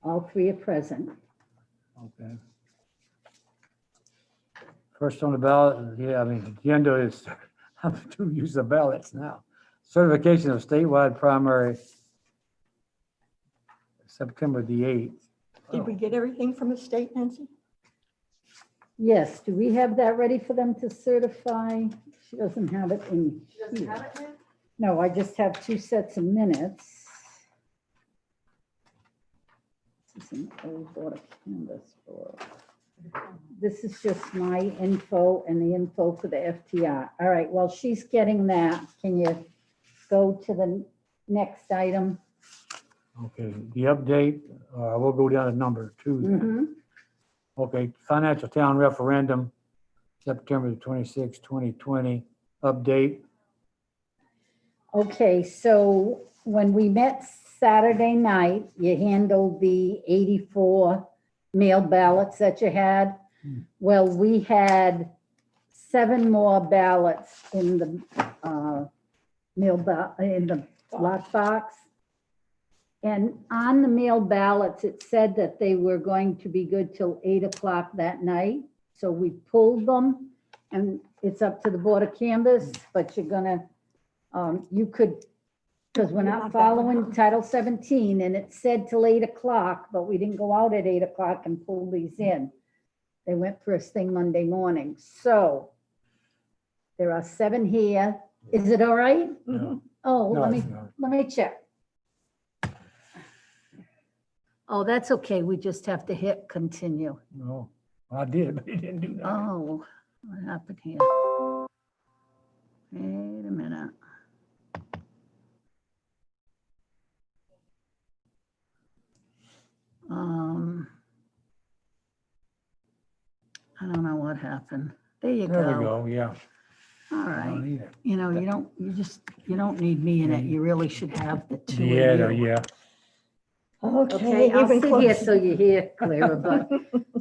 All three are present. Okay. First on the ballot, yeah, I mean, the agenda is how to use the ballots now. Certification of statewide primary, September the 8th. Did we get everything from the state, Nancy? Yes, do we have that ready for them to certify? She doesn't have it in here. No, I just have 2 sets of minutes. This is an old Board of Canvas for. This is just my info and the info for the FTR. All right, well, she's getting that. Can you go to the next item? Okay, the update, we'll go down to number 2 then. Mhm. Okay, financial town referendum, September the 26th, 2020, update. Okay, so when we met Saturday night, you handled the 84 mail ballots that you had. Well, we had 7 more ballots in the in the lockbox. And on the mail ballots, it said that they were going to be good till 8 o'clock that night. So we pulled them, and it's up to the Board of Canvas, but you're gonna, you could, because we're not following Title 17, and it said till 8 o'clock, but we didn't go out at 8 o'clock and pull these in. They went first thing Monday morning. So there are 7 here. Is it all right? No, Oh, no, let it's not. me check. Oh, that's okay. We just have to hit continue. No, I did, but he didn't do that. Oh, what happened here? Wait a minute. I don't know what happened. There you There we go. go, yeah. All I don't right. need it. You know, you don't need me in it. You really should have the 2 Yeah, of you. yeah. Okay, I'll even sit here closer. so you hear clearer, but,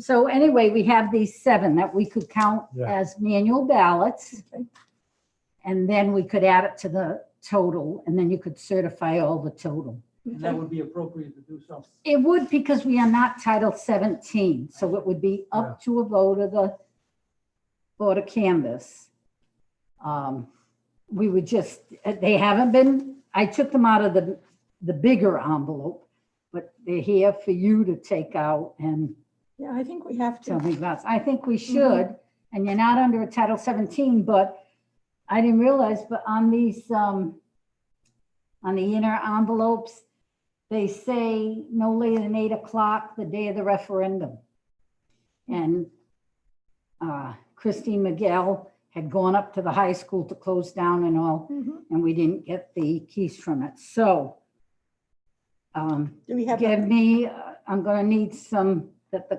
so anyway, we have these 7 that we could count Yeah. as manual ballots. Okay. And then we could add it to the total, and then you could certify all the total. And that would be appropriate to do so. It would, because we are not Title 17, so it would be up to a vote of the Board of Canvas. We would just, they haven't been, I took them out of the bigger envelope, but they're here for you to take out and Yeah, I think we have tell to. me about. I think we should, and you're not under a Title 17, but I didn't realize, but on these, on the inner envelopes, they say no later than 8 o'clock the day of the referendum. And Christine Miguel had gone up to the high school to close down and all, Mhm. and we didn't get the keys from it. So Do we have, give me, I'm gonna need some, that the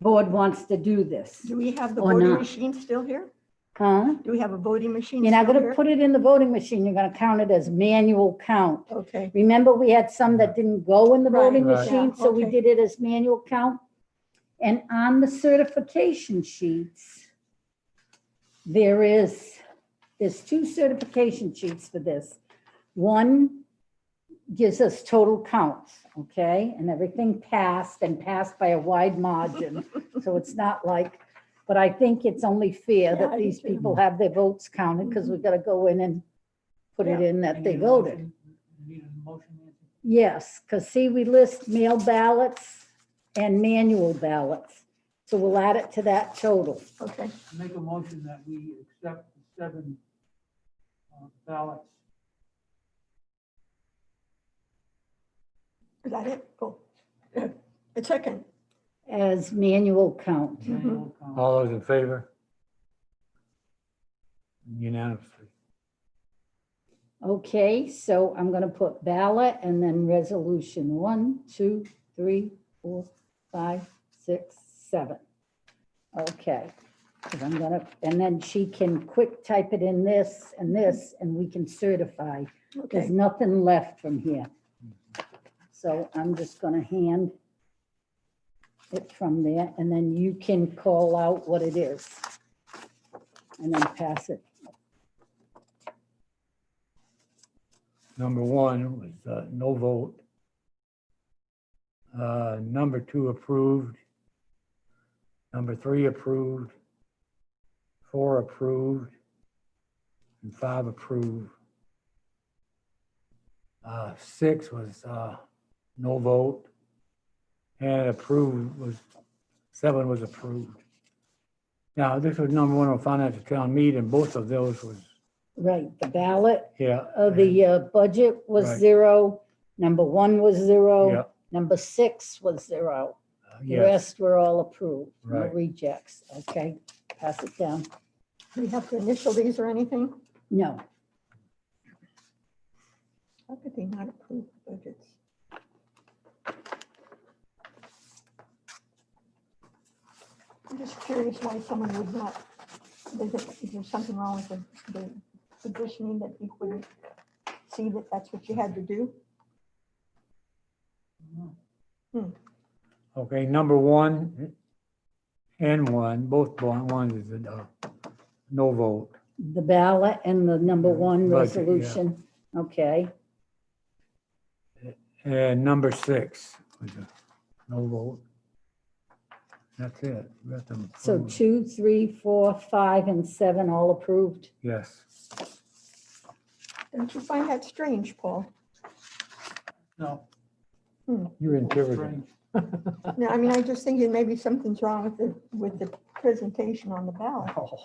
board wants to do this. do we have the Or voting not. machine still here? Huh? Do we have a voting machine You're not still gonna here? put it in the voting machine, you're gonna count it as manual count. Okay, Remember, we had some that didn't go in the voting Right. machine, Yeah, so we okay. did it as manual count. And on the certification sheets, there's 2 certification sheets for this. One gives us total counts, okay? And everything passed and passed by a wide margin. So it's not like, but I think it's only fair Yeah, that I do these too. people have their votes counted, because we've got to go in and put it Yeah. in that You they need a voted. motion? You need a motion, Nancy? Yes, because see, we list mail ballots and manual ballots. So we'll add it to that total. okay. Make a motion that we accept the 7 ballots. Is that it? Oh, a second. As manual count. Manual count. All those in favor? Unanimously. Okay, so I'm gonna put ballot and then resolution 1, 2, 3, 4, 5, 6, 7. Okay, 'cause I'm gonna, and then she can quick type it in this, and we can certify. There's Okay, nothing left from here. So I'm just gonna hand it from there, and then you can call out what it is. And then pass it. Number 1 was no vote. Number 2 approved. Number 3 approved. 4 approved. And 5 approved. 6 was no vote. And approved was, 7 was approved. Now, this was number 1 on financial town meeting. Both of those was, Right, the ballot yeah. of the budget was Right. 0. Number 1 was 0. Yeah. Number 6 was 0. The Yes, rest were all approved, no Right. rejects. Okay, pass it down. Do we have to initial these or anything? No, How could they not approve budgets? I'm just curious why someone would not, is there something wrong with the positioning that you wouldn't see that that's what you had to do? okay, number 1 and 1, both ones is a no vote. the ballot and the number 1 Budget, yeah. resolution. Okay, And number 6 was a no vote. That's it. Rest of them so approved. 2, 3, 4, 5, and 7 all approved. Yes. Don't you find that strange, Paul? No. You're in Tiverton. Strange. No, I mean, I just thinking maybe something's wrong with the presentation on the ballot. Oh,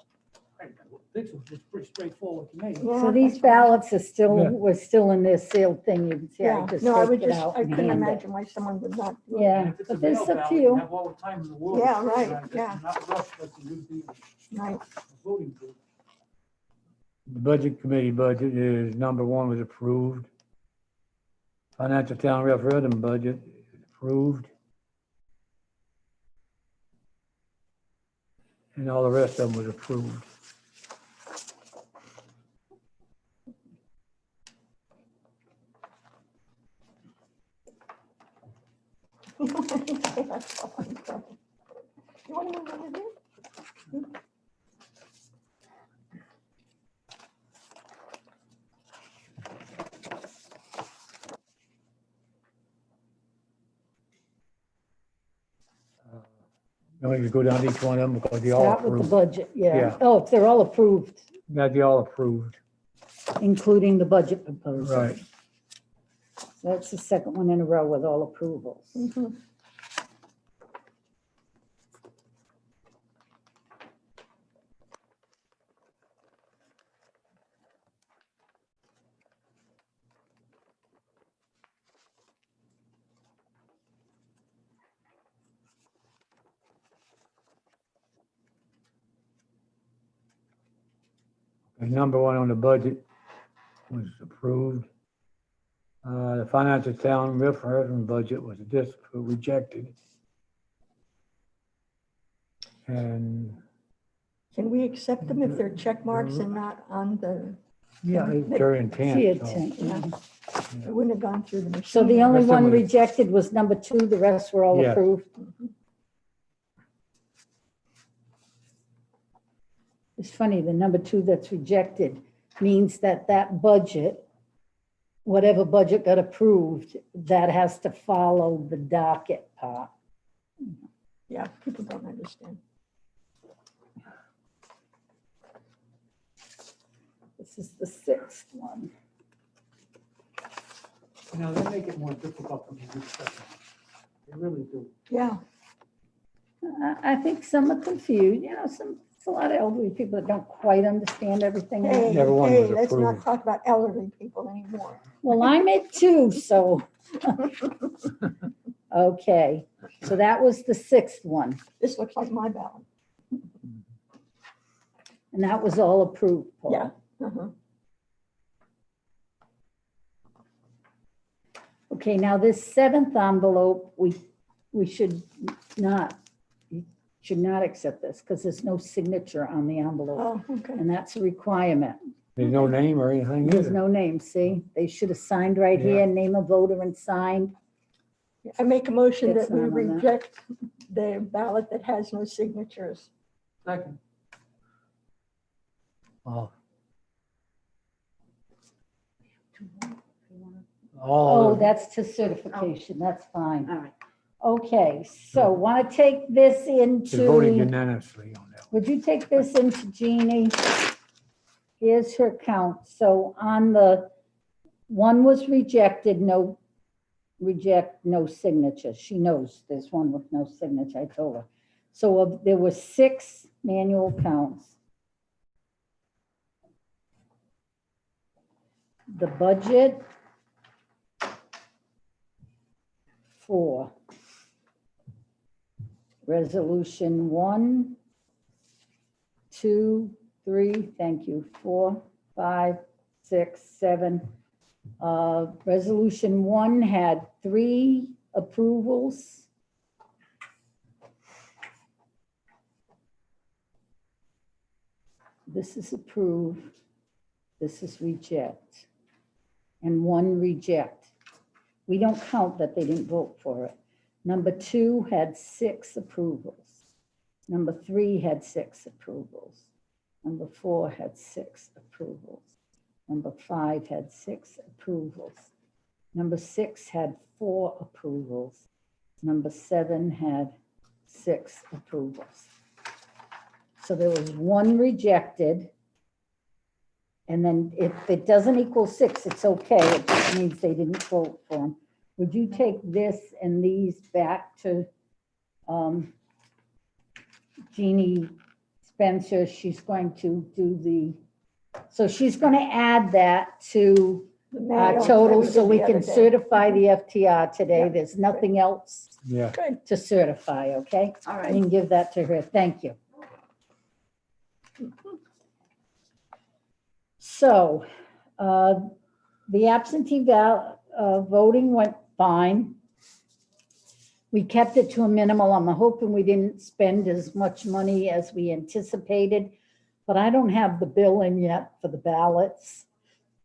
This was just pretty straightforward to me. Yeah, So these that's why- ballots are still, Yeah. were still in their sealed thing. You can see I Yeah, just no, I would take it just, out I and couldn't hand it. imagine why someone would not. do it. Yeah, And if it's but there's mail a ballot, you few. have all the time in the world. Yeah, to right, organize it, yeah. and Not rush like you do the Right, voting booth. the budget committee budget is number 1 was approved. Financial town referendum budget is approved. And all the rest of them was approved. That's all I'm saying. You want to know what it is? Now we can go down to each one of them because they all Start with the approved. budget, yeah. Yeah. Oh, if they're all approved, Yeah, they all approved. including the budget proposal. Right. So that's the second one in a row with all approvals. Mhm. And number 1 on the budget was approved. The financial town referendum budget was just rejected. And, Can we accept them if they're check marks and not on the, yeah, it's their See intent. it, so, yeah. It wouldn't have gone through the machine? So the only Rest of one them was- rejected was number 2, the rest were all Yeah. approved. It's funny, the number 2 that's rejected means that that budget, whatever budget got approved, that has to follow the docket part. Yeah, people don't understand. This is the 6th one. You know, they make it more difficult for me to discuss. They really do. Yeah, I think some are confused, you know, it's a lot of elderly people that don't quite understand everything. hey, Everyone hey, was let's not approved. talk about elderly people anymore. Well, I'm at 2, so. Okay, so that was the 6th one, This looks like my ballot. and that was all approved, Paul. Yeah. Uh-huh. Okay, now this 7th envelope, we should not accept this because there's no signature on the envelope, Oh, okay. and that's a requirement. There's no name or anything There's either. no name, see? They should have signed right here, name a voter and signed. I make a motion It's that we not on that. reject the ballot that has no signatures. Second, Oh, Oh, all, that's to certification, that's fine. All right. Okay, so want to take this They voted into, unanimously on that. would you take this into Jeannie? Here's her count. So on the, one was rejected, no signature. She knows there's one with no signature, I told her. So there were 6 manual counts. The budget, 4. Resolution 1, 2, 3, thank you, 4, 5, 6, 7. Resolution 1 had 3 approvals. This is approve, this is reject, and 1 reject. We don't count that they didn't vote for it. Number 2 had 6 approvals. Number 3 had 6 approvals. Number 4 had 6 approvals. Number 5 had 6 approvals. Number 6 had 4 approvals. Number 7 had 6 approvals. So there was 1 rejected. And then if it doesn't equal 6, it's okay. It just means they didn't vote for them. Would you take this and these back to Jeannie Spencer? She's going to do the, so she's going to add that to The our manual total that we so did we the can other day. certify the FTR today. Yeah. There's nothing else Yeah, Good, to certify, okay? all You right. can give that to her. Thank you. So the absentee voting went fine. We kept it to a minimal. I'm hoping we didn't spend as much money as we anticipated, but I don't have the bill in yet for the ballots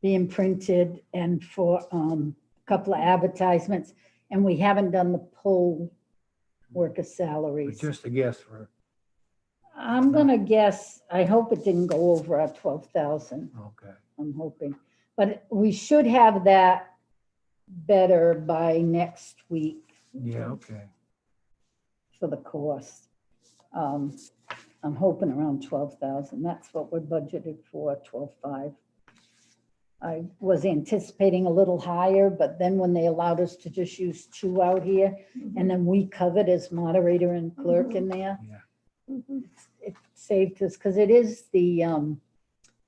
being printed and for a couple of advertisements, and we haven't done the poll worker but salaries. just a guess for, I'm gonna guess, I hope it didn't go over our 12,000. okay. I'm hoping, but we should have that better by next week Yeah, okay. for the cost. I'm hoping around 12,000. That's what we're budgeted for, 12.5. I was anticipating a little higher, but then when they allowed us to just use 2 out here, and then we covered as moderator and clerk in there, Yeah, Mhm. it saved us, because it is the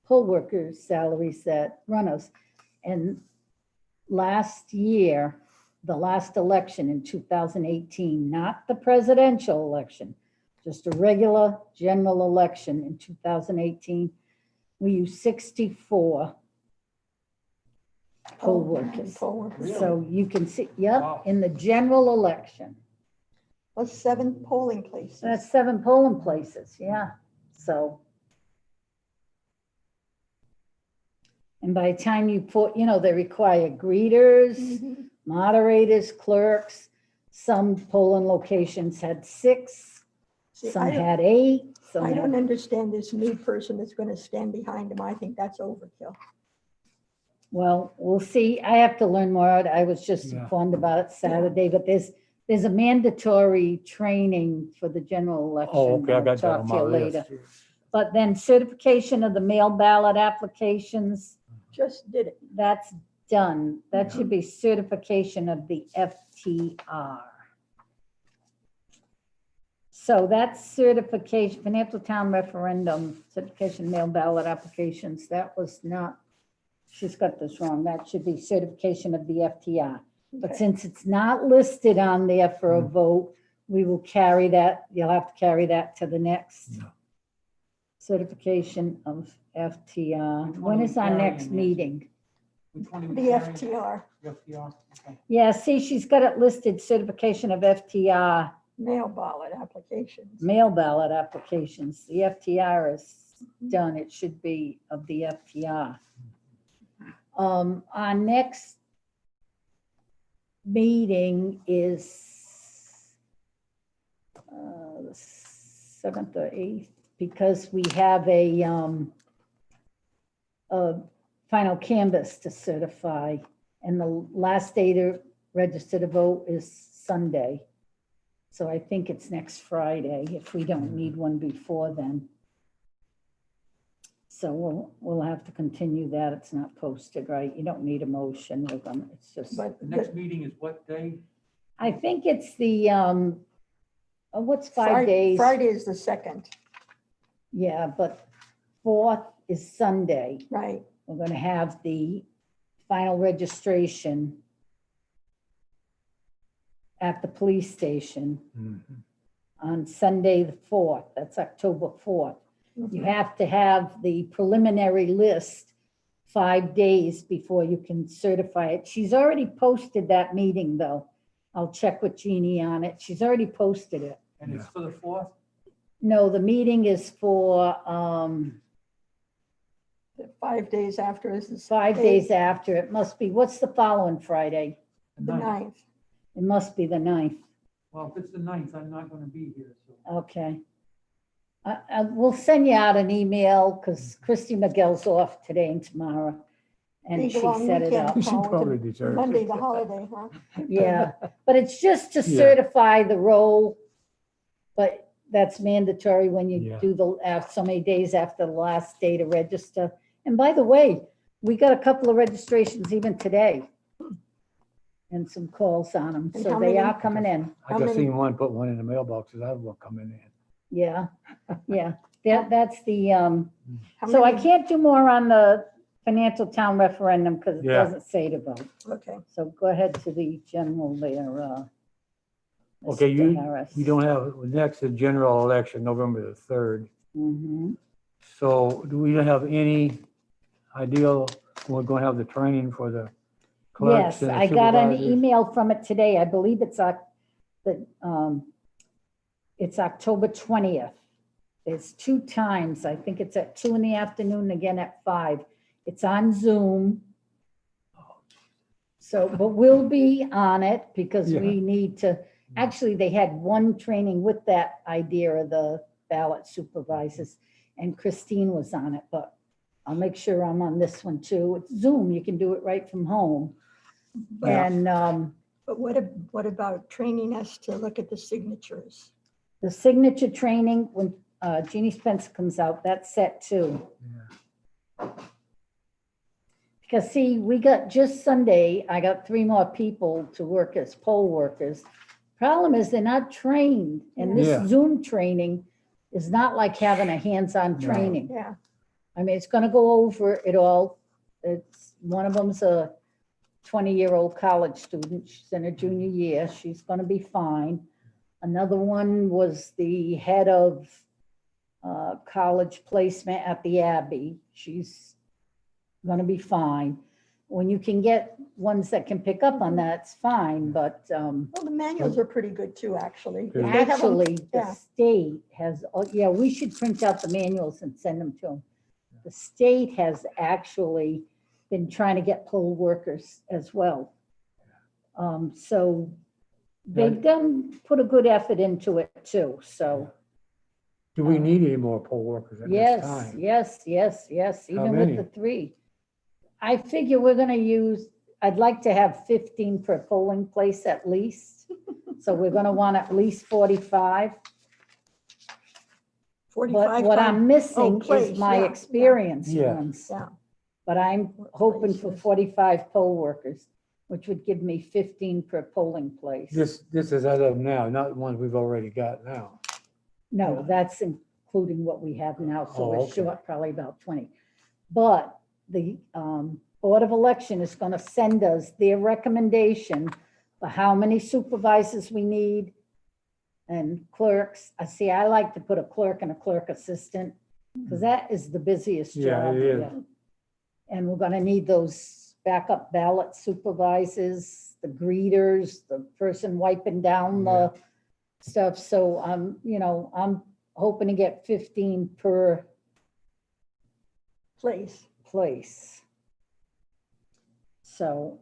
poll workers' salaries that run us. And last year, the last election in 2018, not the presidential election, just a regular general election in 2018, we used 64 poll workers. Poll workers. So you can see, yep, Wow. in the general election. Plus 7 polling places. That's 7 polling places, yeah, so. And by the time you put, they require greeters, Mhm. moderators, clerks. Some polling locations had 6, See, some I don't- had 8, some I don't had, understand this new person that's going to stand behind him. I think that's overkill. well, we'll see. I have to learn more. I was just Yeah. informed about it Saturday, but there's a mandatory training for the general election. Oh, okay, I I'll got that talk on to my you list. later. But then certification of the mail ballot applications, Just did it. that's done. That should be certification of the FTR. So that's certification, financial town referendum, certification mail ballot applications. That was not, she's got this wrong. That should be certification of the FTR. But Okay. since it's not listed on there for a vote, we will carry that, you'll have to carry that to the next Yeah. certification of FTR. Which one When are is we our carrying, next Nancy? meeting? Which one are we The carrying? FTR, FTR, okay. Yeah, see, she's got it listed, certification of FTR, mail ballot applications. mail ballot applications. The FTR is done, it should be of the FTR. Our next meeting is the 7th or 8th, because we have a final canvas to certify, and the last day to register to vote is Sunday. So I think it's next Friday, if we don't need one before then. So we'll have to continue that. It's not posted, right? You don't need a motion with them. It's just, But The next meeting is what day? I think it's the, what's 5 days? Friday is the 2nd, Yeah, but 4th is Sunday. right? We're gonna have the final registration at the police station Mhm. on Sunday, the 4th. That's October 4th. You have to have the preliminary list 5 days before you can certify it. She's already posted that meeting, though. I'll check with Jeannie on it. She's already posted it. And it's for the 4th? No, the meeting is for 5 days after is the 5 days after. It must be, what's the following Friday? the 9th. It must be the 9th. Well, if it's the 9th, I'm not gonna be here, so. Okay. We'll send you out an email because Christy Miguel's off today and tomorrow. And Big she long set it weekend. up. She probably deserves Monday, it. the holiday, huh? Yeah, but it's just to Yeah. certify the role. But that's mandatory when you Yeah. do so many days after the last day to register. And by the way, we got a couple of registrations even today. And some calls on them, And so how they many? are coming in. I How just many- seen one, put one in the mailbox, I have one coming in. Yeah, yeah, that's the, How so I many- can't do more on the financial town referendum because it Yeah. doesn't say to vote. Okay, So go ahead to the general there, Okay, Mr. Harris. you don't have, next is general election, November the 3rd. Mhm. So do we have any idea when we're going to have the training for the clerks Yes, and the I got an supervisors? email from it today. I believe it's it's October 20th. It's 2 times. I think it's at 2 in the afternoon, again at 5. It's on Zoom. So, but we'll be on it because Yeah. we need to, actually, they had one training with that idea of the ballot supervisors, and Christine was on it, but I'll make sure I'm on this one too. It's Zoom, you can do it right from home. but, And but what about training us to look at the signatures? the signature training, when Jeannie Spencer comes out, that's set too. Yeah. Because see, we got just Sunday, I got 3 more people to work as poll workers. Problem is they're not trained, and Yeah. this Zoom training is not like having a hands-on No. training. Yeah, I mean, it's gonna go over it all. It's, one of them's a 20-year-old college student. She's in her junior year. She's gonna be fine. Another one was the head of college placement at the Abbey. She's gonna be fine. When you can get ones that can pick up on that, it's fine, but well, the manuals are pretty good too, actually. If they have 'em- actually, the yeah. state has, oh, yeah, we should print out the manuals and send them to them. The state has actually been trying to get poll workers as well. So they've put a good effort into it too, so. Do we need any more poll workers at this Yes, time? yes, How even with many? the 3. I figure we're gonna use, I'd like to have 15 per polling place at least. So we're gonna want at least 45. 45 But what I'm missing place, is my yeah, yeah. experienced Yeah. ones. Yeah. But I'm hoping for Places. 45 poll workers, which would give me 15 per polling place. This is as of now, not the ones we've already got now. No, that's including what we have now, so Oh, we're okay. short probably about 20. But the Board of Election is going to send us their recommendation for how many supervisors we need and clerks. I see, I like to put a clerk and a clerk assistant because that is the busiest Yeah, job. it is. here. And we're going to need those backup ballot supervisors, the greeters, the person wiping down the stuff. So I'm hoping to get 15 per place. place. So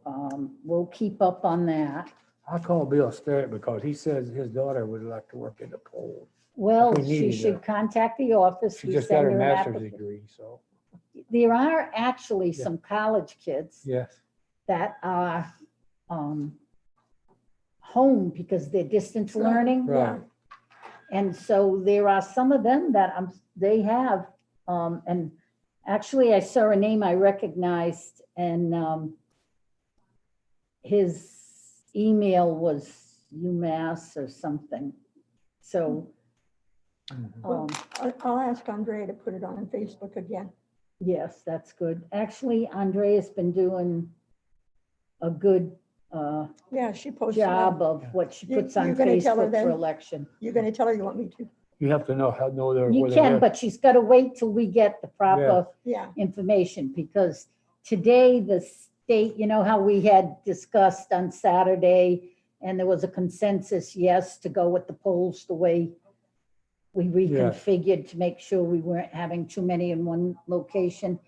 we'll keep up on that. I called Bill Sterrett because he says his daughter would like to work in the polls. Well, we she needed should that. contact the office. She We just got send her an master's applica- degree, so, There are actually Yeah. some college kids yes. that are home because they're distance learning. Yeah, Right. And so there are some of them that they have, and actually I saw a name I recognized and, his email was UMass or something. So, Mhm. um, I'll ask Andrea to put it on Facebook again. yes, that's good. Actually, Andrea's been doing a good, Yeah, she posted. job it. of what she You- puts on you're gonna tell her Facebook then? for election. You're gonna tell her you want me to? You have to know their. You where they can, live. but she's got to wait till we get the proper Yeah, information, because today the state, you know how we had discussed on Saturday, and there was a consensus, yes, to go with the polls the way we reconfigured to make sure we weren't having too many in one location.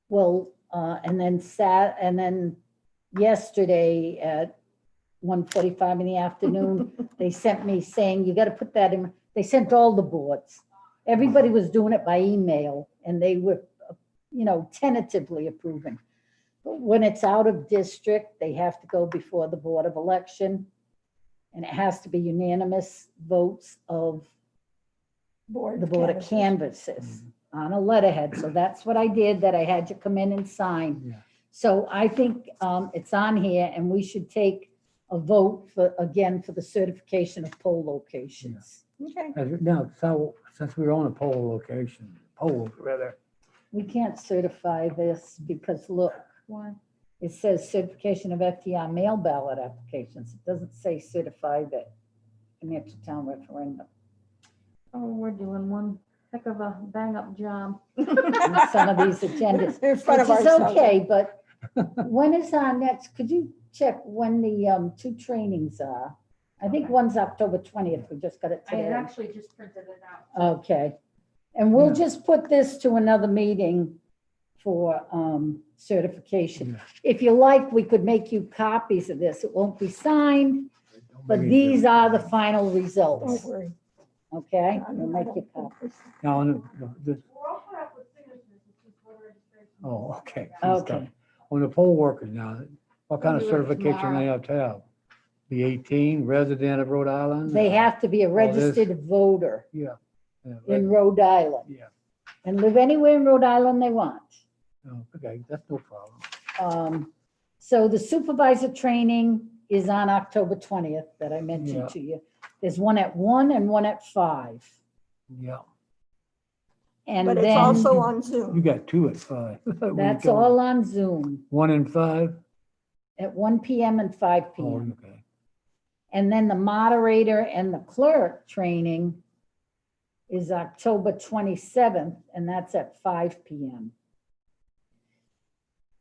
Well, and then yesterday at 1:45 in the afternoon, they sent me saying, you got to put that in. They sent all the boards. Everybody was doing it by email, and they were, tentatively approving. But when it's out of district, they have to go before the Board of Election, and it has to be unanimous votes of board. the Board of Canvassers on a letterhead. So that's what I did, that I had you come in and sign. Yeah. So I think it's on here, and we should take a vote for the certification of poll locations. Okay, Now, so since we're on a polls rather, We can't certify this because look, Why? it says certification of FDR mail ballot applications. It doesn't say certify the New Hampshire town referendum. Oh, we're doing one heck of a bang up job. on some of these agendas, in front of which is ourselves. okay, but when is our next, could you check when the two trainings are? I think Okay. one's October 20th. We just got it I had today. actually just printed it out. Okay. And we'll Yeah. just put this to another meeting for certification. Yeah. If you like, we could make you copies of this. It won't be signed, but Maybe these do- are the final Don't results, worry. okay? I We'll don't- make I you don't copies. think this- Now, on the, We're all put up with signatures, it's just voter registration. oh, okay. Okay. On the poll workers now, what kind of We'll do it certification they have to have? Be 18, resident of Rhode Island? They have to be a All this- registered voter Yeah. Yeah, in Rhode Island Yeah, and live anywhere in Rhode Island they want. oh, okay, that's no problem. So the supervisor training is on October 20th that I Yeah. mentioned to you. There's one at 1 and one at 5. Yeah, And But it's then also on you Zoom. got 2 at 5. that's all on Zoom 1 and 5? at 1 PM and 5 Oh, PM. okay. And then the moderator and the clerk training is October 27th, and that's at 5 PM.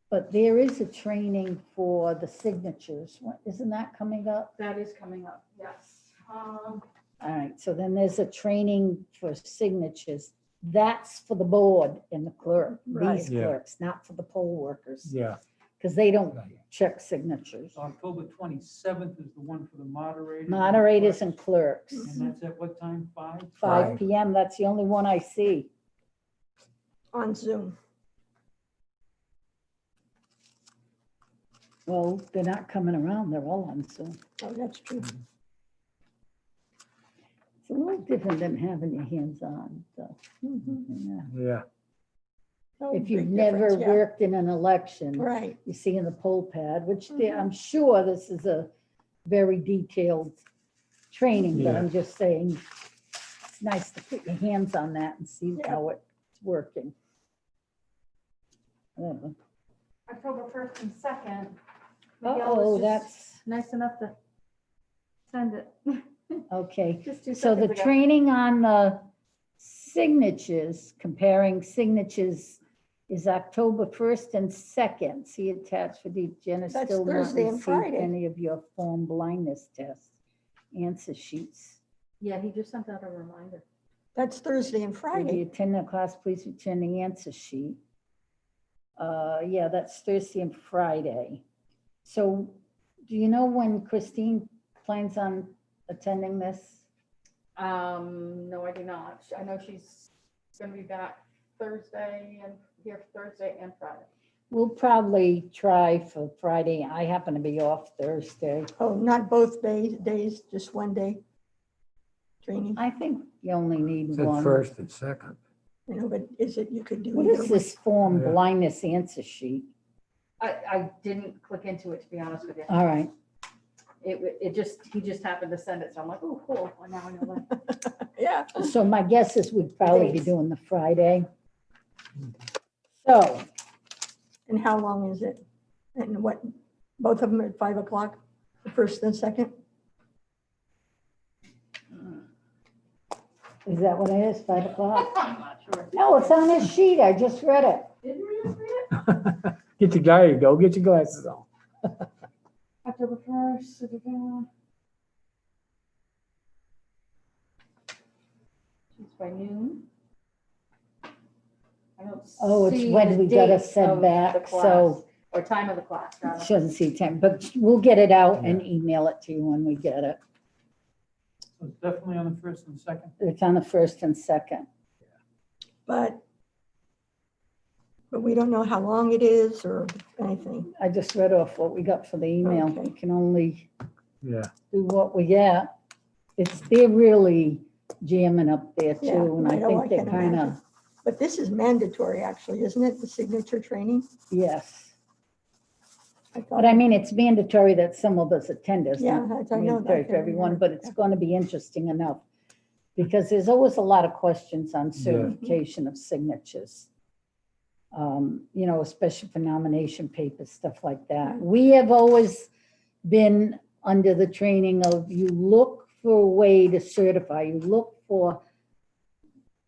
But there is a training for the signatures. Isn't that coming up? That is coming up, yes. All right, so then there's a training for signatures. That's for the board and the clerk, Right. these Yeah. clerks, not for the poll workers, Yeah. because they don't Right. check signatures. October 27th is the one for the moderator. Moderators and clerks, And that's at what time? 5? 5 PM, that's the only one I see. On Zoom. Well, they're not coming around, they're all on Zoom. Oh, that's true. It's a little different than having your hands on, so, yeah. Yeah, No If you've big never difference, yeah. worked in an election, Right, you see in the poll pad, which Mhm. I'm sure this is a very detailed training, but Yeah. I'm just saying, it's nice to put your hands on that and see Yeah. how it's working. October 1st and 2nd. Miguel Oh, was just that's, nice enough to send it. okay. Just 2 So the seconds ago. training on the signatures, comparing signatures, is October 1st and 2nd. See attached for the Jenna That's still not Thursday and received Friday. any of your form blindness test answer sheets. Yeah, he just sent out a reminder. that's Thursday and If you Friday. attend the class, please return the answer sheet. Yeah, that's Thursday and Friday. So do you know when Christine plans on attending this? No, I do not. I know she's gonna be back Thursday and here Thursday and Friday. We'll probably try for Friday. I happen to be off Thursday. Oh, not both days, just one day training, I think you only need Said one. first and second. you know, but is it, you could do What either is one? this form Yeah. blindness answer sheet? I didn't click into it, to be honest with you. All right, It just, he just happened to send it, so I'm like, oh, cool, well, now I know that. Yeah, so my guess is we'd probably be Dates. doing the Friday. So, and how long is it? And what, both of them at 5 o'clock, the first and second? is that what it is, 5 o'clock? I'm not sure. No, it's on this sheet. I just read it. Didn't you just read it? Get your guy, go get your glasses on. October 1st. It's by noon. I don't Oh, it's see when the we gotta date send of the back, class, so- Or time of the class, rather. Shouldn't see time, but we'll get it out and email it to you when we get it. So it's definitely on the first and second. It's on the first and second. But we don't know how long it is or anything. I just read off what we got for the email. Okay. We can only Yeah, do what we get. They're really jamming up there Yeah, too, and I I know, think I they're can kind of, imagine. But this is mandatory, actually, isn't it? The signature training? yes. I thought, But I mean, it's mandatory that some of us attend. It's yeah, not I know mandatory that. for everyone, but it's going to be interesting enough. Because there's always a lot of questions on certification of signatures. You know, especially for nomination papers, stuff like that. We have always been under the training of you look for a way to certify, you look for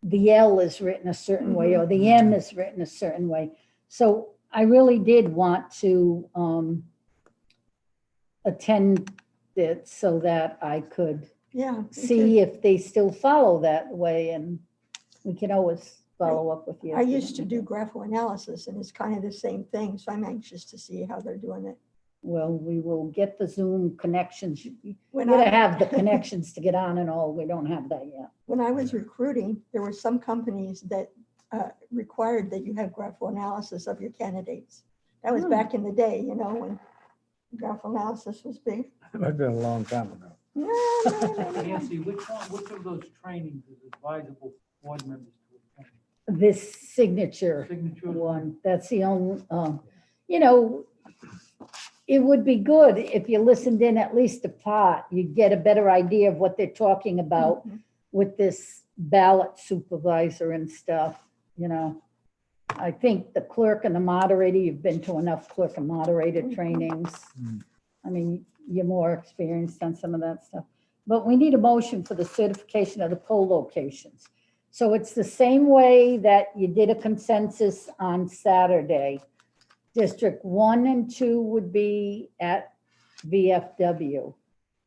the L is written a certain way or the M is written a certain way. So I really did want to attend it so that I could Yeah. see if they still follow that way, and we can always follow up with you. I used to do graphical analysis and it's kind of the same thing. So I'm anxious to see how they're doing it. Well, we will get the Zoom connections. You When gotta I- have the connections to get on and all. We don't have that yet. When I was recruiting, there were some companies that required that you have graphical analysis of your candidates. That was Hmm. back in the day, you know, when graphical analysis was big. that might have been a long time ago. No, no, no, no. Nancy, which of those trainings is advisable for board members to attend? This signature Signature. one, that's the only, you know, it would be good if you listened in at least a part. You'd get a better idea of what they're talking about Mhm. with this ballot supervisor and stuff, you know. I think the clerk and the moderator, you've been to enough clerk and moderator trainings. Mm. I mean, you're more experienced on some of that stuff. But we need a motion for the certification of the poll locations. So it's the same way that you did a consensus on Saturday. District 1 and 2 would be at VFW.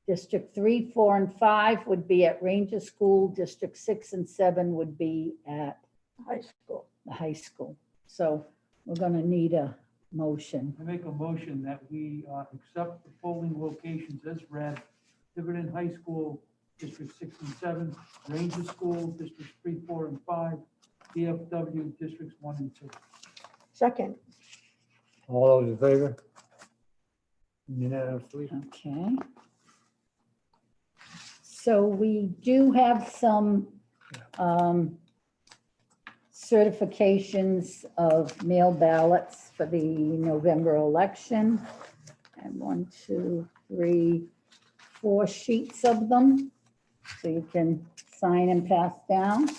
District 3, 4, and 5 would be at Ranger School. District 6 and 7 would be at High school. the high school. So we're gonna need a motion. I make a motion that we accept the polling locations as read. Tiverton High School, District 6 and 7, Ranger School, Districts 3, 4, and 5, DFW, Districts 1 and 2. Second, All those in favor? Unanimously? Okay. So we do have some certifications of mail ballots for the November election. And 1, 2, 3, 4 sheets of them. So you can sign and pass down.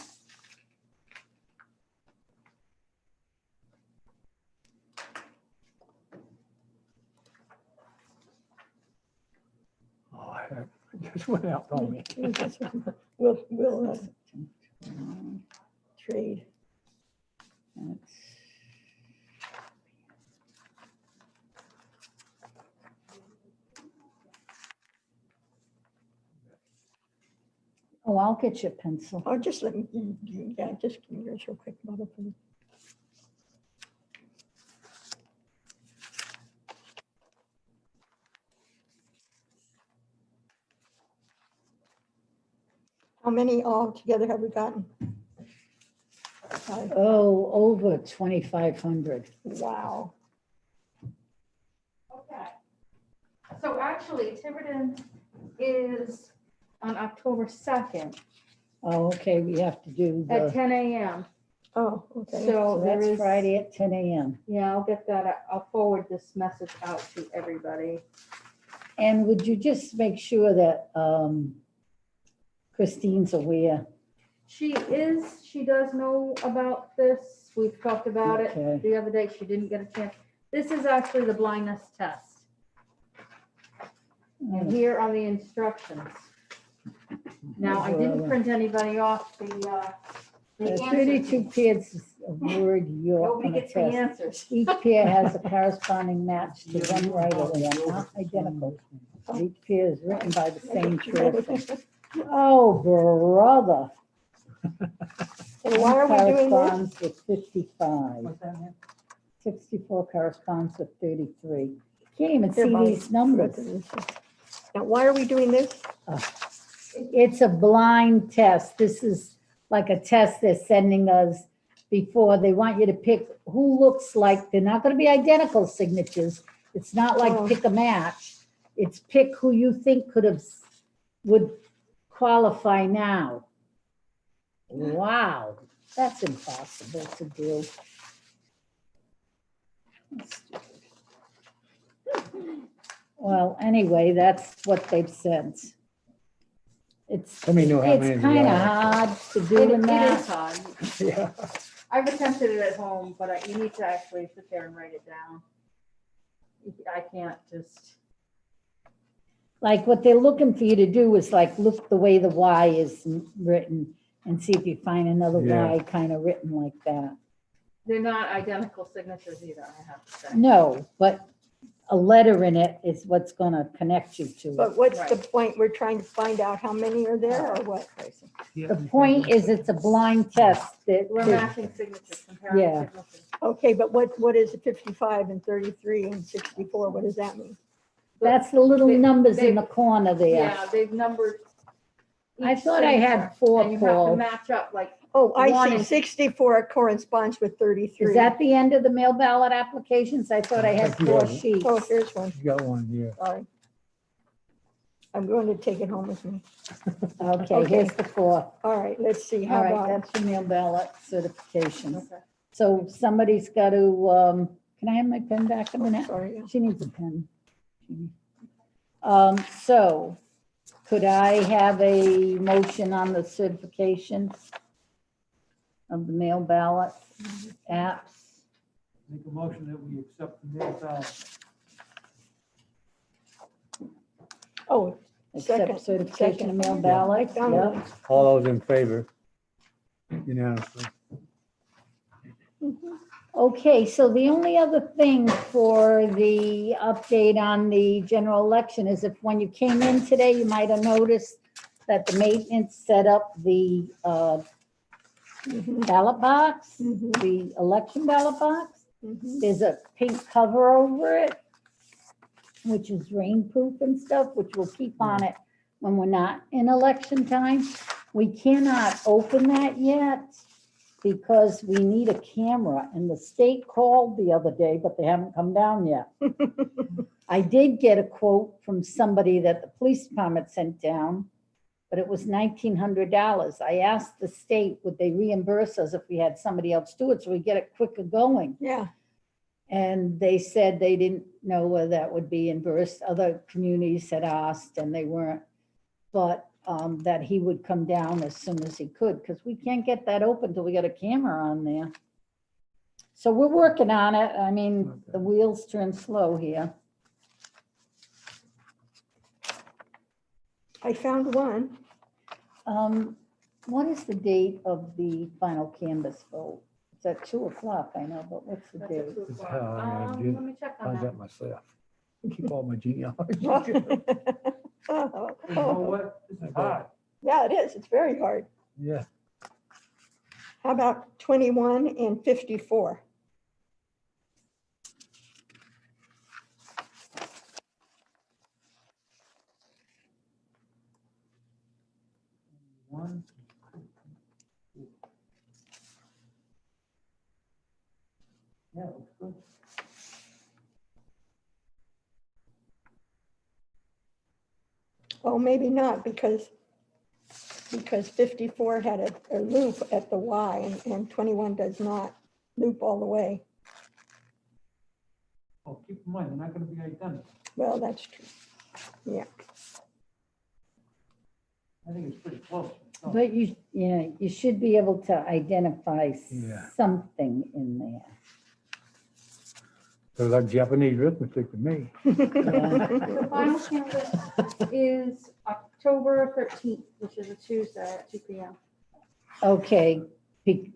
Oh, heck, it just went out on me. we'll trade. That's- Oh, I'll get you a pencil. Oh, just let me, yeah, just give me yours real quick. Barbara, please. How many all together have we gotten? Five. Oh, over 2,500. Wow. actually, Tiverton is on October 2nd Oh, okay, we have to do at the, 10 a.m. Oh, okay. So so there that's is, Friday at 10 a.m. yeah, I'll get that. I'll forward this message out to everybody. And would you just make sure that Christine's aware? She does know about this. We've talked about it Okay. the other day. She didn't get a chance. This is actually the blindness test. And here are the instructions. Now, I didn't print anybody off the answers. 32 pairs of word you're Nobody on a gets the test. answers. Each pair has a corresponding match to one right or they are not identical. Each pair is written by the same person. Oh, brother. And why are we doing this? Corresponds with 55. What's that, man? 64 corresponds with 33. Can't even see Hereby these numbers. Now, why are we doing this? It's a blind test. This is like a test they're sending us before. They want you to pick who looks like, they're not going to be identical signatures. It's not like Oh. pick a match. It's pick who you think would qualify now. Wow, that's impossible to do. Well, anyway, that's what they've sent. It's Let me know how many It's there kind of are. hard to It do in it is that. hard. Yeah. I've attempted it at home, but you need to actually sit there and write it down. I can't just, Like what they're looking for you to do is like, look the way the Y is written and see if you find another Yeah. Y kind of written like that. they're not identical signatures either, I have to say. No, but a letter in it is what's gonna connect you to it. But what's the Right. point? We're trying to find out how many are there or what? The point is it's a blind test that, We're matching signatures, comparing Yeah. signatures. Okay, but what is 55 and 33 and 64? What does that mean? that's the little They- numbers they- in the corner there. Yeah, they've numbered. I each thought I had signature, 4, and you have to Paul. match up, like, Oh, I One see. and- 64 corresponds with 33. Is that the end of the mail ballot applications? I thought I had 4 sheets. Oh, here's one. You got one, yeah. Sorry. I'm going to take it home with me. Okay, here's the 4. All right, let's see. All How right, about, that's your mail ballot certifications. okay. So somebody's got to, can I have my pen back a minute? sorry. She needs a pen. So could I have a motion on the certification of the mail ballot apps? Make a motion that we accept the mail ballot. Oh, Second, Accept certification of mail second. ballots, I found yep. one. All those in favor? Unanimously. Okay, so the only other thing for the update on the general election is if when you came in today, you might have noticed that the maintenance set up the Mhm, ballot box, mhm, the election ballot box. mhm. There's a pink cover over it, which is rainproof and stuff, which we'll keep on it when we're not in election time. We cannot open that yet because we need a camera, and the state called the other day, but they haven't come down yet. I did get a quote from somebody that the police department sent down, but it was $1,900. I asked the state, would they reimburse us if we had somebody else do it so we get it quicker going? Yeah, And they said they didn't know whether that would be reimbursed. Other communities had asked and they weren't. But that he would come down as soon as he could, because we can't get that open till we got a camera on there. So we're working on it. I mean, the wheels turn slow here. I found one. What is the date of the final canvas vote? It's at 2:00, I know, but what's the That's date? at 2 It's o'clock. how I do- Let me check on Find that. that myself. Keep all my genealogy. Oh, You know what? This is hard. yeah, it is. It's very hard. Yeah. How about 21 and 54? One. Yeah, looks good. Well, maybe not, because 54 had a loop at the Y, and 21 does not loop all the way. Well, keep in mind, they're not gonna be identical. Well, that's true. Yeah, I think it's pretty close. So, But you should be able to identify Yeah. something in there. So like Japanese arithmetic to me. Yeah. The final canvas is October 13th, which is a Tuesday at 2 PM. Okay,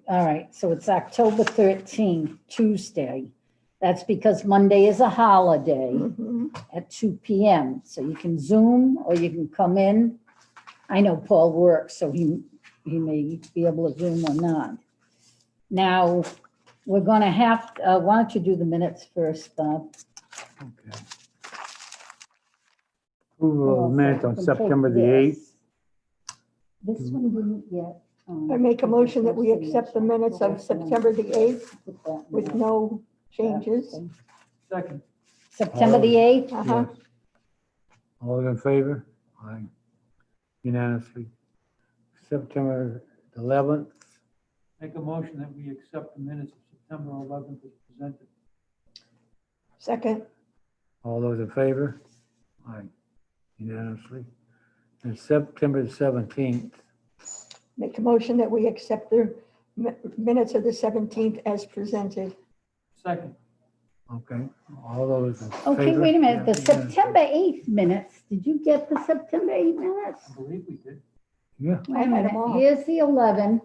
all right, so it's October 13th, Tuesday. That's because Monday is a holiday Mhm. at 2 PM. So you can Zoom or you can come in. I know Paul works, so he may be able to Zoom or not. Now, we're gonna have, why don't you do the minutes first, Bob? Okay. Approval of minutes on We can take September the this. 8th. This one didn't get. I make a motion that we accept the minutes of September the 8th with no changes. second, September the 8th? Uh-huh. Yes. All in favor? Aye. Unanimously. September 11th. make a motion that we accept the minutes of September 11th as presented. Second, All those in favor? Aye. Unanimously. And September 17th. make a motion that we accept the minutes of the 17th as presented. Second, Okay. All those in favor? Okay, wait a minute, the Yeah, September 8th minutes, did you get the September 8th minutes? I believe we did. Yeah. Wait I a had minute, them all. here's the 11,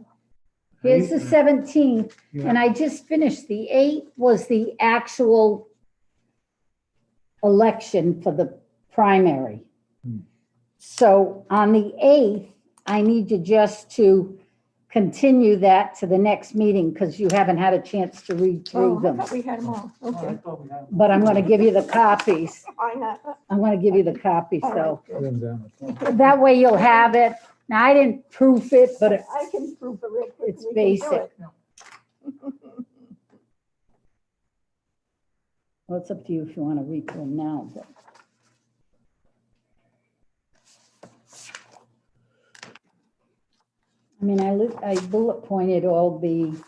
here's the 17th, Yeah. and I just finished. The 8th was the actual election for the primary. Hmm. So on the 8th, I need you just to continue that to the next meeting because you haven't had a chance to read through Oh, I them. thought we had them all. Oh, I Okay. thought we had. But I'm going to give you the copies. Why not? I'm going to give you the copies, All so right, good. Them down. that way you'll have it. Now, I didn't proof it, but I can prove it real quick. it's We can do basic. it. Well, it's up to you if you want to read through them now, but. I mean, I bullet pointed all the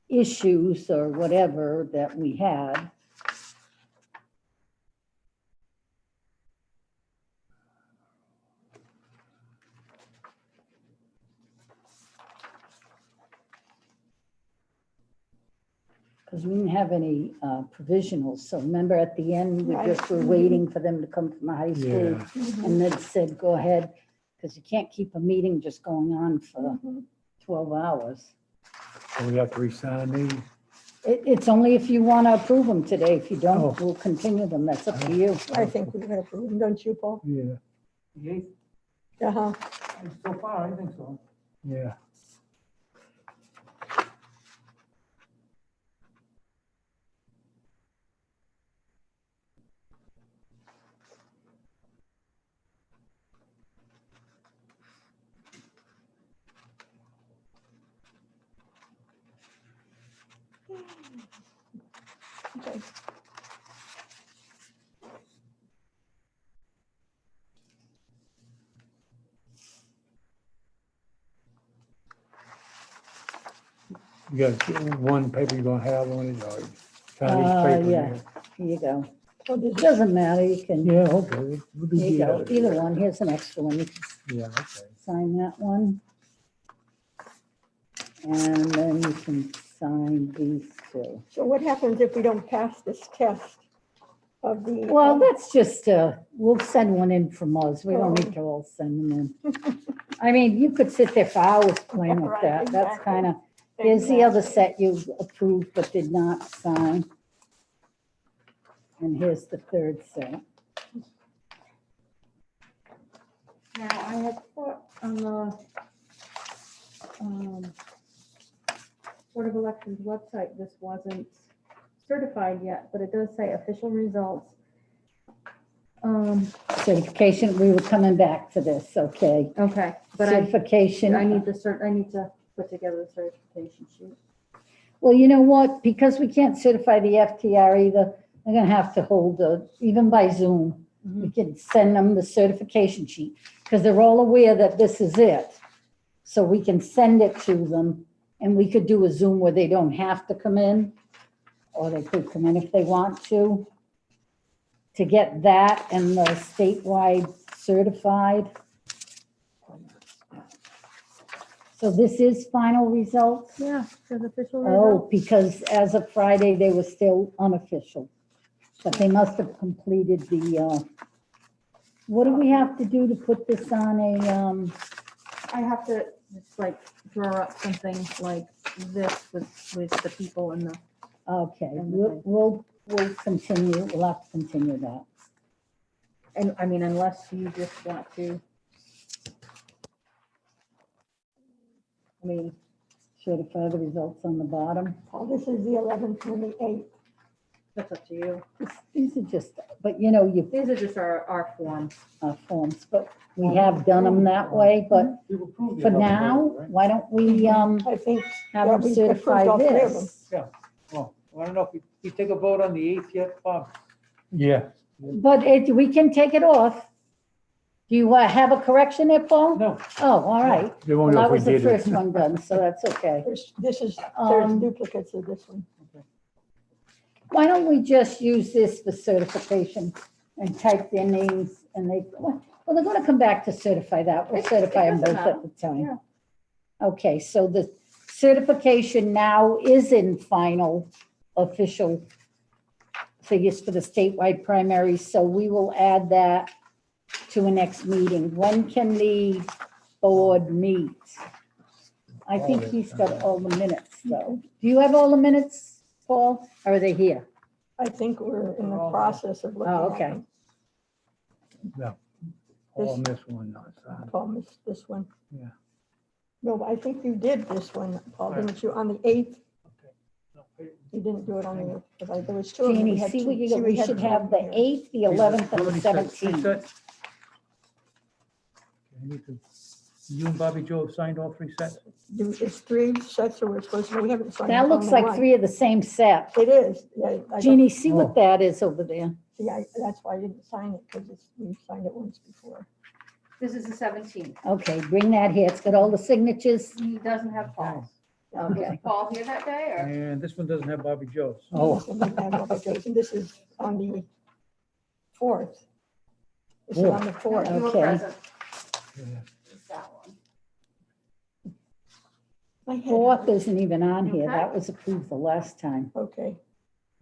issues or whatever that we had. Because we didn't have any provisionals, so remember at the end, we Right. just were waiting for them to come from the high school. Yeah. Mhm. And then said, go ahead, because you can't keep a meeting just going on for Mhm. 12 hours. So we have to resign these. It's only if you want to approve them today. If you don't, Oh. we'll continue them. That's up to you. I think we're gonna prove them, don't you, Paul? Yeah, The 8th, Uh-huh. so far, I think so. yeah. Okay. You got one paper you're gonna have on it, or Chinese paper? Yeah. Here you go. Oh, It this is- doesn't matter. You can, Yeah, okay. We'll do here you go. the Either one. Here's an extra one. You can Yeah, okay. sign that one. And then you can sign these two. So what happens if we don't pass this test of the? Well, that's just, we'll send one in from us. We don't need to all send them in. I mean, you could sit there for hours playing with Right, that. That's exactly. kind of, here's the other Exactly. set you approved but did not sign. And here's the third set. Now, I had put on the Board of Elections website, this wasn't certified yet, but it does say official results. Certification, we were coming back to this, okay. Okay, but I Certification. need I need to put together the certification sheet. Well, you know what? Because we can't certify the FTR either, they're gonna have to hold, even by Zoom, We can send them the certification sheet, because they're all aware that this is it. So we can send it to them, and we could do a Zoom where they don't have to come in, or they could come in if they want to get that and the statewide certified. So this is final results? Yeah, says official Oh, result. because as of Friday, they were still unofficial. But they must have completed the, what do we have to do to put this on a, I have to just like draw up something like this with the people and the, okay, we'll continue, we'll have to continue that. and I mean, unless you just want to. I mean, Certify the results on the bottom. Oh, this is the 11th and the 8th. that's up to you. These are just, but you know, you, These are just our forms. forms, but we have done them that way, but We've approved the for 11th now, already, right? why don't we, I think, have Yeah, them we certify approved all three of this? Well, I don't know if we take a vote on the 8th yet, Bob. Yeah, But we can take it off. Do you have a correction there, Paul? No, Oh, all right. they Well, won't know that if we was the did first it. one done, so that's okay. there's Um, duplicates of this one. Why don't we just use this for certification and type their names and well, they're gonna come back to certify that. We'll It certify them both doesn't at the time. Yeah. Okay, so the certification now is in final official figures for the statewide primaries, so we will add that to a next meeting. When can the board meet? I think he's got all the minutes, though. Do you have all the minutes, Paul, or are they here? I think we're in the Oh, process of looking Oh, at okay. them. All this one, not signed. Paul missed this one. Yeah. No, but I think you did this one, Paul, didn't you, on the 8th? You didn't do it on the 8th, because there was two of them. Jeannie, We had see two- what you got, we had should two have the here. 8th, the 11th, and How the many sets? 3 17th. sets? You and Bobby Joe have signed all 3 sets? It's 3 sets that we're supposed to, we haven't signed. That looks only like one. 3 of the same set. It is, yeah. I don't- Jeannie, see Oh. what that is over there. Yeah, that's why I didn't sign it, because we signed it once before. This is the 17th. Okay, bring that here. It's got all the signatures. He doesn't have Paul's. Was Okay. Paul here that day or? And this one doesn't have Bobby Joe's. Oh. This one doesn't have all the dates, and this is on the 4th. This is on the 4th. You were Okay. present. Yeah. It's that one. My head 4th hurts. isn't even on here. Okay. That was approved the last time. Okay,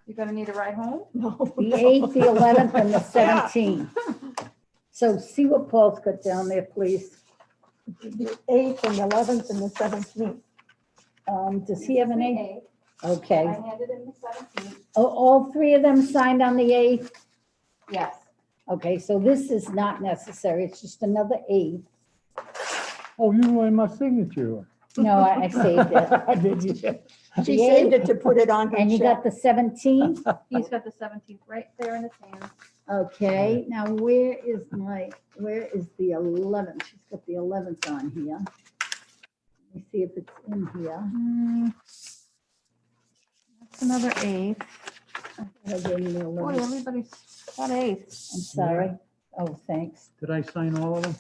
You gonna need a ride home? no. The 8th, the 11th, and the Yeah. 17th. So see what Paul's got down there, please. The 8th and the 11th and the 17th. Does he have an 8th? Okay. I handed in the 17th. All 3 of them signed on the 8th? Yes. Okay, so this is not necessary. It's just another 8th. Oh, you wanted my signature. No, I saved it. Did you? She The saved 8th, it to put it on her And you got check. the 17th? He's got the 17th right there in his hand. Okay, now where is the 11th? She's got the 11th on here. Let me see if it's in here. That's another 8th. I gave you the Boy, 11th. everybody's got 8th. I'm sorry. Oh, thanks. Did I sign all of them?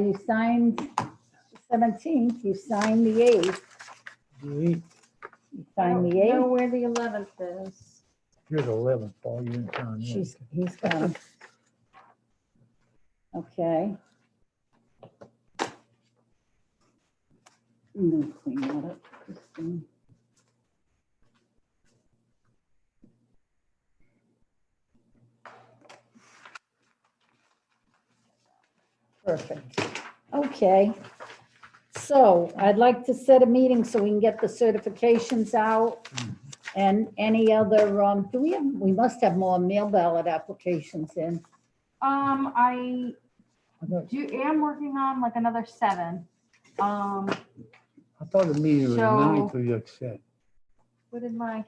You signed the 17th, you signed the 8th, The you signed the I don't know 8th. where the 11th is. Here's 11, Paul, you didn't sign that. He's got 'em. Okay. I'm gonna clean that up, Christine. Perfect. Okay. So I'd like to set a meeting so we can get the certifications out. And any other, we must have more mail ballot applications in. I thought- am working on like another 7. I thought the meeting was So- 9th we accept. What did my,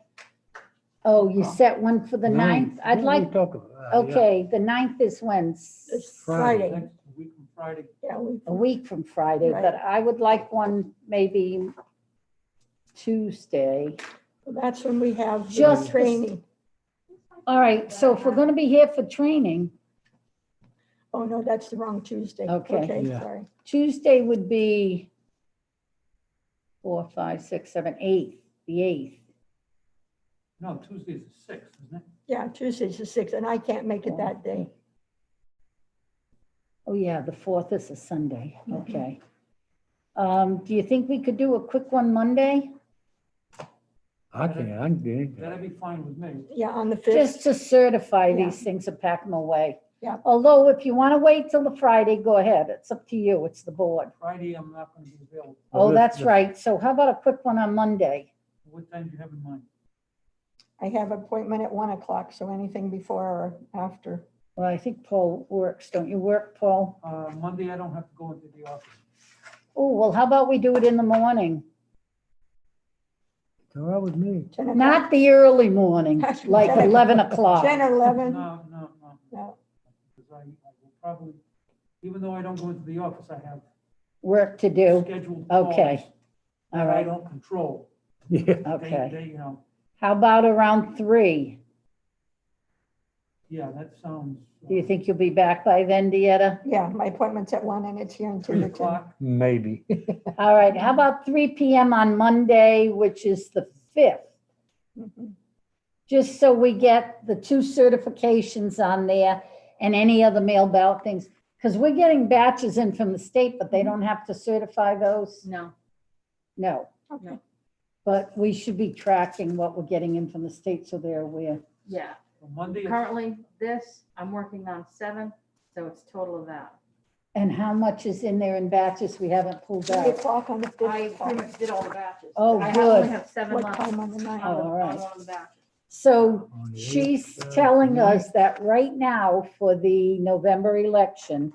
Oh, you set one for the 9th? I'd like, okay, the 9th is when? It's Friday. Friday. Next week from Friday. Yeah, A week from Friday, but I would like one maybe Tuesday. that's when we have Just the training. All right, so if we're gonna be here for training, Oh, no, that's the wrong Tuesday. Okay. Yeah. Sorry. Tuesday would be 4, 5, 6, 7, 8, the 8th. No, Tuesday's the sixth, isn't it? Yeah, Tuesday's the 6th, and I can't make it that day. Oh, yeah, the 4th is a Sunday, Mhm. okay. Do you think we could do a quick one Monday? I can do it. That'd be fine with me. Yeah, on the 5th. Just to certify Yeah. these things and pack them away. Yeah. Although if you want to wait till the Friday, go ahead. It's up to you. It's the board. Friday, I'm not gonna be available. Well, Oh, this- that's this- right. So how about a quick one on Monday? What time do you have in mind? I have appointment at 1 o'clock, so anything before or after. Well, I think Paul works. Don't you work, Paul? Monday, I don't have to go into the office. Oh, well, how about we do it in the morning? It's all right with me. 10 o'clock. Not the early morning, like 10 11 o'clock. 10 or 11. No. No. Because I will probably, even though I don't go into the office, I have Work to do. scheduled calls Okay. All that I right, don't control. Yeah. okay. They, you know, How about around 3? yeah, that sounds. Do you think you'll be back by then, Dieta? Yeah, my appointment's at 1 and it's here in 3 Tiverton. o'clock? Maybe. All right, how about 3 PM on Monday, which is the 5th? Mhm. Just so we get the 2 certifications on there and any other mail ballot things. Because we're getting batches in from the state, but they don't have to certify those? No, No. Okay. But we should be tracking what we're getting in from the state so they're aware. yeah. So Monday, Currently, this, I'm working on 7, so it's total of that. And how much is in there in batches we haven't pulled 3 out? o'clock on the I 5th. pretty much did all the batches. Oh, I good. only have 7 What left time on the 9th? Oh, all right. on one of the batches. So On the she's 8th, telling tonight. us that right now for the November election,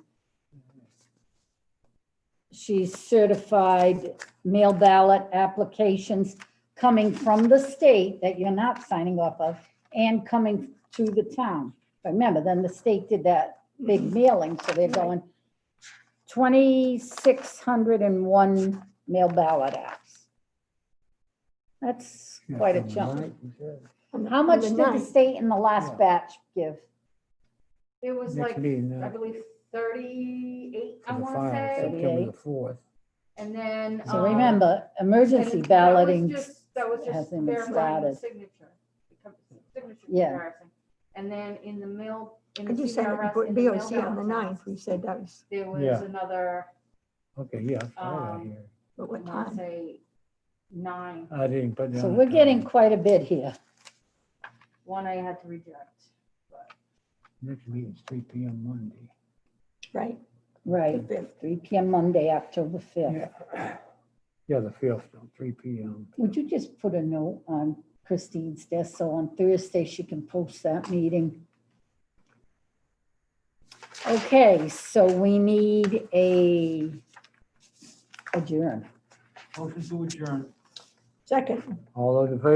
she's certified mail ballot applications coming from the state that you're not signing off of and coming to the town. Remember, then the state did that big mailing, so they're going 2,601 mail ballot apps. That's Yeah, quite a on the chunk. 9th, you said. How much did the 9th. state in the last Yeah. batch give? It was Next like, meeting, I believe 38, I for the want to final, say. September the 4th. And then. So um, remember, emergency and balloting, That was just hasn't even verifying the started. signature. Signature Yeah. comparison. And then in the mail, in I the just said CVRS, put in the mail BOC on the ballot 9th. We said that was, there was Yeah. another, Okay, yeah, I saw that Um, here. but I what want to time? say 9. I didn't put down. so the we're getting time. quite a bit here. One I had to reject. Next meeting's 3 PM Monday. Right. Right, The 5th. 3 PM Monday, October 5th. Yeah. Yeah, the 5th, 3 PM. Would you just put a note on Christine's desk so on Thursday she can post that meeting? Okay, so we need a adjourn. motion to adjourn. Second. All those in favor?